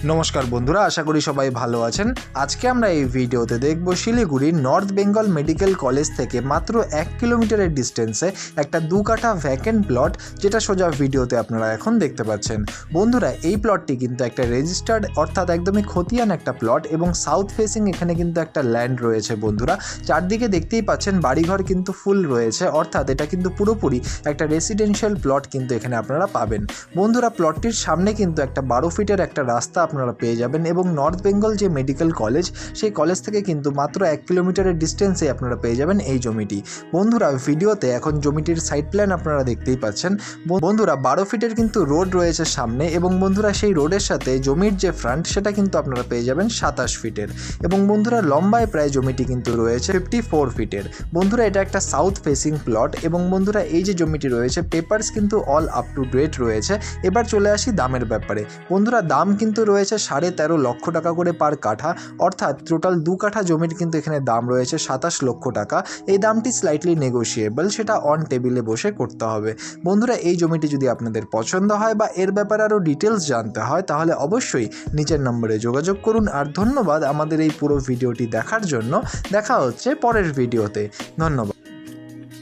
নমস্কার বন্ধুরা, আশা করি সবাই ভালো আছেন। আজকে আমরা এই ভিডিওতে দেখব শিলিগুড়ির নর্থ বেঙ্গল মেডিকেল কলেজ থেকে মাত্র 1 কিলোমিটারের ডিস্টেন্সে একটা 2 কাঠা ভ্যাকেন্ট প্লট, যেটা সোজা ভিডিওতে আপনারা এখন দেখতে পাচ্ছেন। বন্ধুরা, এই প্লটটি কিন্তু একটা রেজিস্টার্ড অর্থাৎ একদমই খতিয়ান একটা প্লট এবং সাউথ ফেসিং এখানে কিন্তু একটা ল্যান্ড রয়েছে। বন্ধুরা, চারদিকে দেখতেই পাচ্ছেন বাড়িঘর কিন্তু ফুল রয়েছে, অর্থাৎ এটা কিন্তু পুরোপুরি একটা রেসিডেন্সিয়াল প্লট কিন্তু এখানে আপনারা পাবেন। বন্ধুরা, প্লটটির সামনে কিন্তু একটা 12 ফিটের একটা রাস্তা আপনারা পেয়ে যাবেন এবং নর্থ বেঙ্গল যে মেডিকেল কলেজ, সেই কলেজ থেকে কিন্তু মাত্র 1 কিলোমিটারের ডিস্টেন্সে আপনারা পেয়ে যাবেন এই জমিটি। বন্ধুরা, ভিডিওতে এখন জমিটির সাইড প্ল্যান আপনারা দেখতেই পাচ্ছেন। বন্ধুরা, 12 ফিটের কিন্তু রোড রয়েছে সামনে এবং বন্ধুরা সেই রোডের সাথে জমির যে ফ্রন্ট সেটা কিন্তু আপনারা পেয়ে যাবেন 27 ফিটের এবং বন্ধুরা লম্বায় প্রায় জমিটি কিন্তু রয়েছে 54 ফিটের। বন্ধুরা, এটা একটা সাউথ ফেসিং প্লট এবং বন্ধুরা এই যে জমিটি রয়েছে পেপারস কিন্তু অল আপ টু ডেট রয়েছে। এবার চলে আসি দামের ব্যাপারে। বন্ধুরা, দাম কিন্তু রয়েছে 13.5 লক্ষ টাকা করে পার কাঠা, অর্থাৎ টোটাল 2 কাঠা জমির কিন্তু এখানে দাম রয়েছে 27 লক্ষ টাকা। এই দামটি স্লাইটলি নেগোশিয়েবল, সেটা অন টেবিলে বসে করতে হবে। বন্ধুরা, এই জমিটি যদি আপনাদের পছন্দ হয় বা এর ব্যাপারে আরও ডিটেলস জানতে হয় তাহলে অবশ্যই নিচের নম্বরে যোগাযোগ করুন। আর ধন্যবাদ আমাদের এই পুরো ভিডিওটি দেখার জন্য। দেখা হচ্ছে পরের ভিডিওতে। ধন্যবাদ।